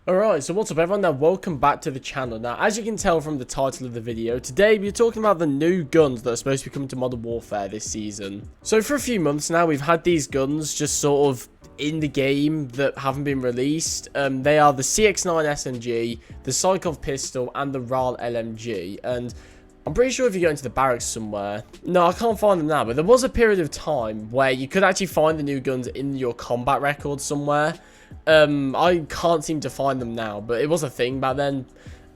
Alright, so what's up everyone, now welcome back to the channel. Now, as you can tell from the title of the video, today we're talking about the new guns that are supposed to be coming to Modern Warfare this season. So for a few months now, we've had these guns just sort of in the game that haven't been released. They are the CX-9 SMG, the Psychov pistol, and the RAL LMG, and I'm pretty sure if you go into the barracks somewhere... No, I can't find them now, but there was a period of time where you could actually find the new guns in your combat record somewhere. I can't seem to find them now, but it was a thing back then.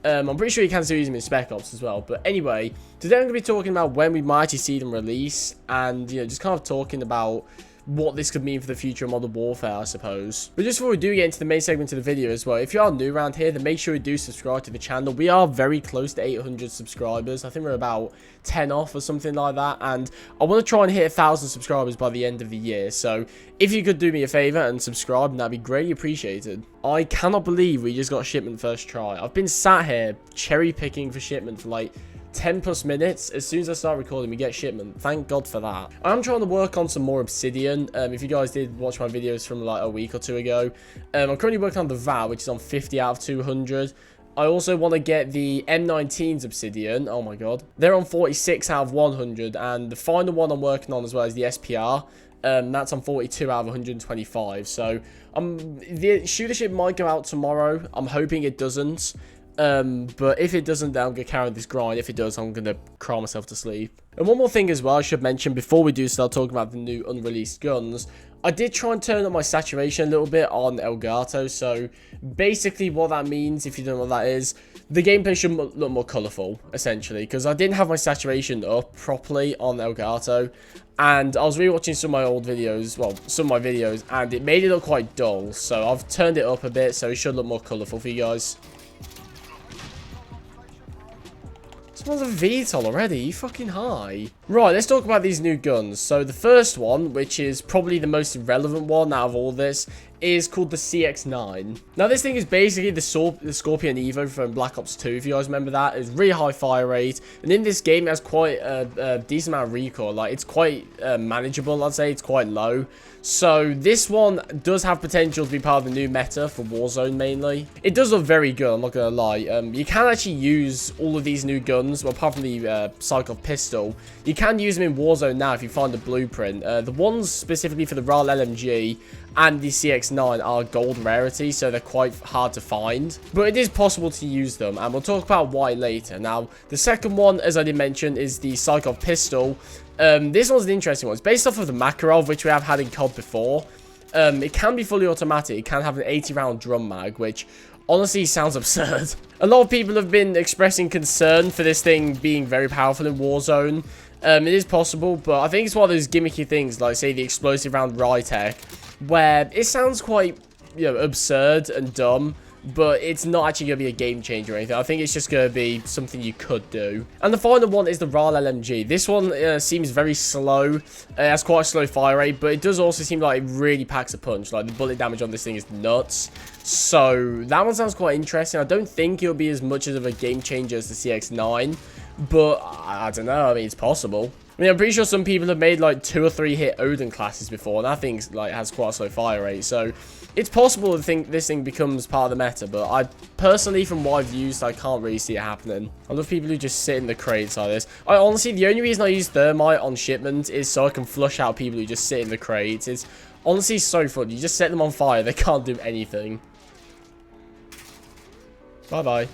I'm pretty sure you can still use them in Spec Ops as well. But anyway, today I'm going to be talking about when we might actually see them release, and, you know, just kind of talking about what this could mean for the future of Modern Warfare, I suppose. But just before we do get into the main segment of the video as well, if you are new around here, then make sure you do subscribe to the channel. We are very close to 800 subscribers. I think we're about 10 off or something like that, and I want to try and hit 1,000 subscribers by the end of the year. So if you could do me a favor and subscribe, that'd be greatly appreciated. I cannot believe we just got shipment first try. I've been sat here cherry picking for shipment for like 10 plus minutes. As soon as I start recording, we get shipment. Thank God for that. I'm trying to work on some more obsidian. If you guys did watch my videos from like a week or two ago, I'm currently working on the VAL, which is on 50 out of 200. I also want to get the M19's obsidian. Oh my God, they're on 46 out of 100, and the final one I'm working on as well is the SPR. That's on 42 out of 125. So the shooter ship might go out tomorrow. I'm hoping it doesn't. But if it doesn't, then I'm going to carry on this grind. If it does, I'm going to cry myself to sleep. And one more thing as well I should mention before we do start talking about the new unreleased guns. I did try and turn up my saturation a little bit on Elgato. So basically what that means, if you don't know what that is, the gameplay should look more colourful, essentially. Because I didn't have my saturation up properly on Elgato. And I was rewatching some of my old videos, well, some of my videos, and it made it look quite dull. So I've turned it up a bit, so it should look more colourful for you guys. Someone's a VTOL already, you fucking high. Right, let's talk about these new guns. So the first one, which is probably the most relevant one out of all this, is called the CX-9. Now this thing is basically the Scorpion Evo from Black Ops 2, if you guys remember that. It's really high fire rate, and in this game it has quite a decent amount of recoil. Like, it's quite manageable, I'd say. It's quite low. So this one does have potential to be part of the new meta for Warzone mainly. It does look very good, I'm not gonna lie. You can actually use all of these new guns, well, apart from the Psychov pistol. You can use them in Warzone now if you find the blueprint. The ones specifically for the RAL LMG and the CX-9 are gold rarity, so they're quite hard to find. But it is possible to use them, and we'll talk about why later. Now, the second one, as I did mention, is the Psychov pistol. This one's an interesting one. It's based off of the Makarov, which we have had in COD before. It can be fully automatic. It can have an 80-round drum mag, which honestly sounds absurd. A lot of people have been expressing concern for this thing being very powerful in Warzone. It is possible, but I think it's one of those gimmicky things, like, say, the explosive round Rytech, where it sounds quite, you know, absurd and dumb, but it's not actually going to be a game changer or anything. I think it's just going to be something you could do. And the final one is the RAL LMG. This one seems very slow. It has quite a slow fire rate, but it does also seem like it really packs a punch. Like, the bullet damage on this thing is nuts. So that one sounds quite interesting. I don't think it'll be as much of a game changer as the CX-9, but I don't know. I mean, it's possible. I mean, I'm pretty sure some people have made like 2 or 3 hit Odin classes before, and that thing like has quite a slow fire rate. So it's possible to think this thing becomes part of the meta, but I personally, from what I've used, I can't really see it happening. I love people who just sit in the crates like this. I honestly, the only reason I use thermite on shipment is so I can flush out people who just sit in the crates. It's honestly so fun. You just set them on fire, they can't do anything. Bye-bye.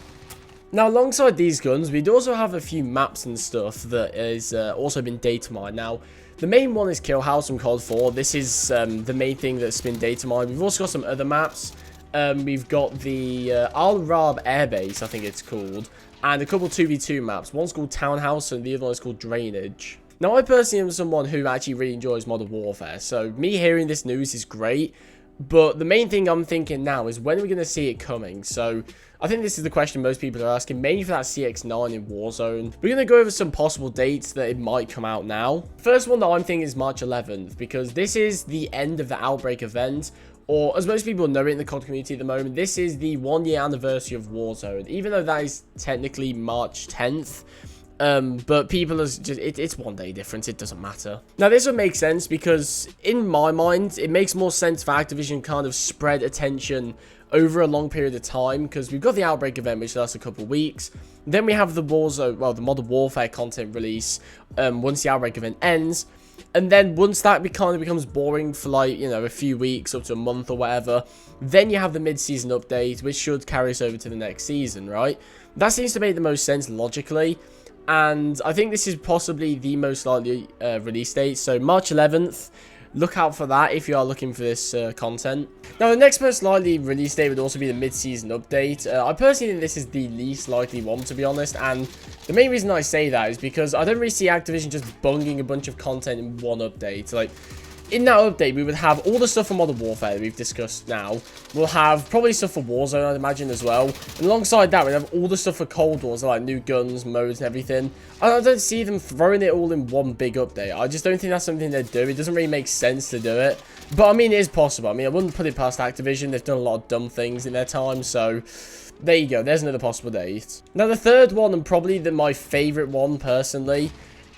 Now, alongside these guns, we do also have a few maps and stuff that is also been data mined. Now, the main one is Kill House from COD 4. This is the main thing that's been data mined. We've also got some other maps. We've got the Al Rab Airbase, I think it's called, and a couple 2v2 maps. One's called Townhouse and the other one is called Drainage. Now, I personally am someone who actually really enjoys Modern Warfare, so me hearing this news is great. But the main thing I'm thinking now is, when are we going to see it coming? So I think this is the question most people are asking, mainly for that CX-9 in Warzone. We're going to go over some possible dates that it might come out now. First one that I'm thinking is March 11th, because this is the end of the Outbreak event. Or, as most people know it in the COD community at the moment, this is the 1-year anniversary of Warzone. Even though that is technically March 10th. But people are just, it's 1 day difference, it doesn't matter. Now this would make sense because in my mind, it makes more sense for Activision kind of spread attention over a long period of time, because we've got the Outbreak event, which lasts a couple of weeks. Then we have the Warzone, well, the Modern Warfare content release once the Outbreak event ends. And then once that kind of becomes boring for, like, you know, a few weeks up to a month or whatever, then you have the mid-season update, which should carry us over to the next season, right? That seems to make the most sense logically. And I think this is possibly the most likely release date. So March 11th, look out for that if you are looking for this content. Now, the next most likely release date would also be the mid-season update. I personally think this is the least likely one, to be honest. And the main reason I say that is because I don't really see Activision just bunging a bunch of content in one update. Like, in that update, we would have all the stuff for Modern Warfare that we've discussed now. We'll have probably stuff for Warzone, I'd imagine, as well. And alongside that, we'd have all the stuff for Cold War, so like new guns, modes, and everything. I don't see them throwing it all in one big update. I just don't think that's something they'd do. It doesn't really make sense to do it. But, I mean, it is possible. I mean, I wouldn't put it past Activision. They've done a lot of dumb things in their time, so there you go. There's another possible date. Now, the third one, and probably my favourite one, personally,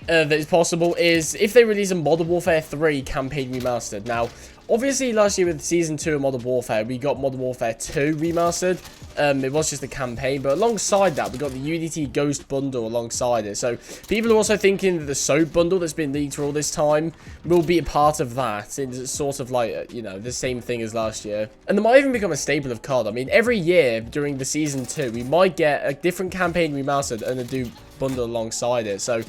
that is possible, is if they release a Modern Warfare 3 campaign remastered. Now, obviously last year with Season 2 of Modern Warfare, we got Modern Warfare 2 remastered. It was just a campaign, but alongside that, we got the Unity Ghost bundle alongside it. So, people are also thinking that the Soap bundle that's been leaked for all this time will be a part of that. It's sort of like, you know, the same thing as last year. And it might even become a staple of COD. I mean, every year during the Season 2, we might get a different campaign remastered and a new bundle alongside it. So,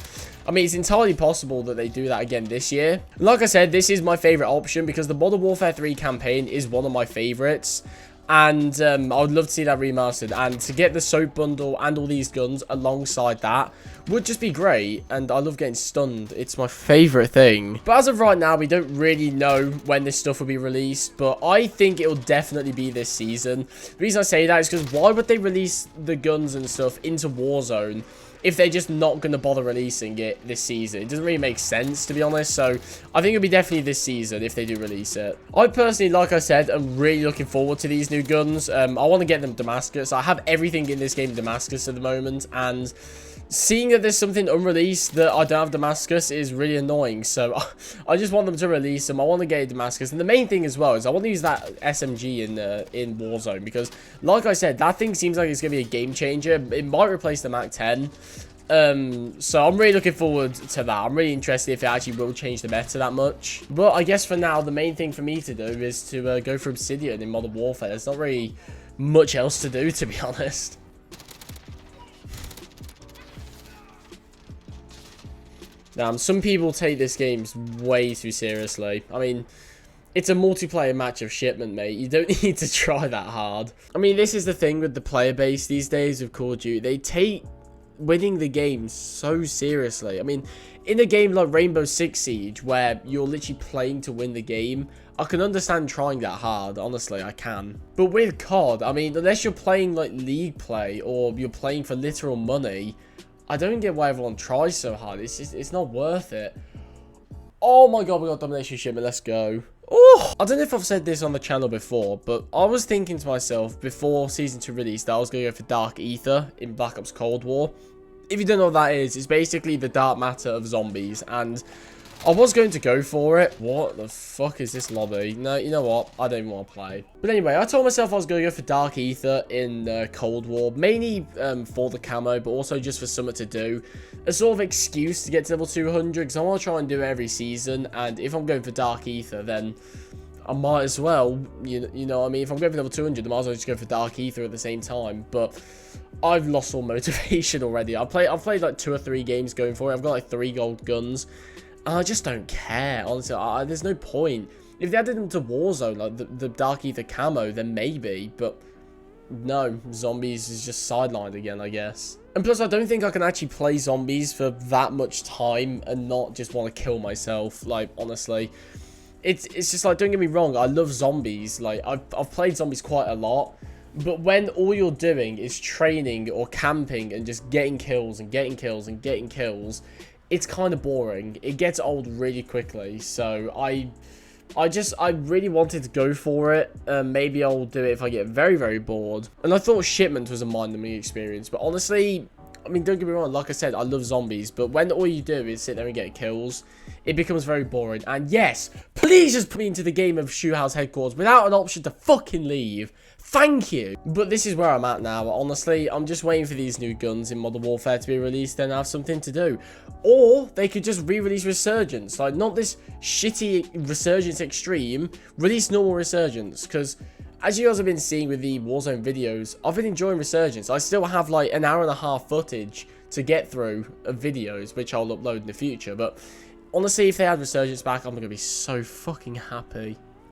I mean, it's entirely possible that they do that again this year. Like I said, this is my favorite option because the Modern Warfare 3 campaign is one of my favorites. And I would love to see that remastered. And to get the Soap bundle and all these guns alongside that would just be great. And I love getting stunned. It's my favorite thing. But as of right now, we don't really know when this stuff will be released. But I think it will definitely be this season. The reason I say that is because why would they release the guns and stuff into Warzone if they're just not going to bother releasing it this season? It doesn't really make sense, to be honest. So I think it'll be definitely this season if they do release it. I personally, like I said, am really looking forward to these new guns. I want to get them Damascus. I have everything in this game Damascus at the moment, and seeing that there's something unreleased that I don't have Damascus is really annoying. So I just want them to release them. I want to get a Damascus. And the main thing as well is I want to use that SMG in Warzone, because like I said, that thing seems like it's going to be a game changer. It might replace the Mac 10. So I'm really looking forward to that. I'm really interested if it actually will change the meta that much. But I guess for now, the main thing for me to do is to go for Obsidian in Modern Warfare. There's not really much else to do, to be honest. Now, some people take this game way too seriously. I mean, it's a multiplayer match of shipment, mate. You don't need to try that hard. I mean, this is the thing with the player base these days of Call of Duty. They take winning the game so seriously. I mean, in a game like Rainbow Six Siege, where you're literally playing to win the game, I can understand trying that hard. Honestly, I can. But with COD, I mean, unless you're playing like league play or you're playing for literal money, I don't get why everyone tries so hard. It's just, it's not worth it. Oh my god, we got domination shipment. Let's go. Oh, I don't know if I've said this on the channel before, but I was thinking to myself before Season 2 released that I was going to go for Dark Ether in Black Ops Cold War. If you don't know what that is, it's basically the dark matter of zombies, and I was going to go for it. What the fuck is this lobby? No, you know what? I don't even want to play. But anyway, I told myself I was going to go for Dark Ether in Cold War, mainly for the camo, but also just for something to do. A sort of excuse to get to level 200, because I want to try and do it every season, and if I'm going for Dark Ether, then I might as well, you know what I mean? If I'm going for level 200, I might as well just go for Dark Ether at the same time. But I've lost all motivation already. I've played like 2 or 3 games going for it. I've got like 3 gold guns. And I just don't care, honestly. There's no point. If they added them to Warzone, like the Dark Ether camo, then maybe. But no, zombies is just sidelined again, I guess. And plus, I don't think I can actually play zombies for that much time and not just want to kill myself. Like, honestly, it's just like, don't get me wrong, I love zombies. Like, I've played zombies quite a lot. But when all you're doing is training or camping and just getting kills and getting kills and getting kills, it's kind of boring. It gets old really quickly. So I really wanted to go for it. Maybe I'll do it if I get very, very bored. And I thought Shipment was a mind-numbing experience. But honestly, I mean, don't get me wrong, like I said, I love zombies, but when all you do is sit there and get kills, it becomes very boring. And yes, please just put me into the game of Shoe House Headquarters without an option to fucking leave. Thank you. But this is where I'm at now. Honestly, I'm just waiting for these new guns in Modern Warfare to be released, then I have something to do. Or they could just re-release Resurgence. Like, not this shitty Resurgence Extreme. Release normal Resurgence, because as you guys have been seeing with the Warzone videos, I've been enjoying Resurgence. I still have like an hour and a half footage to get through of videos, which I'll upload in the future. But honestly, if they add Resurgence back, I'm going to be so fucking happy.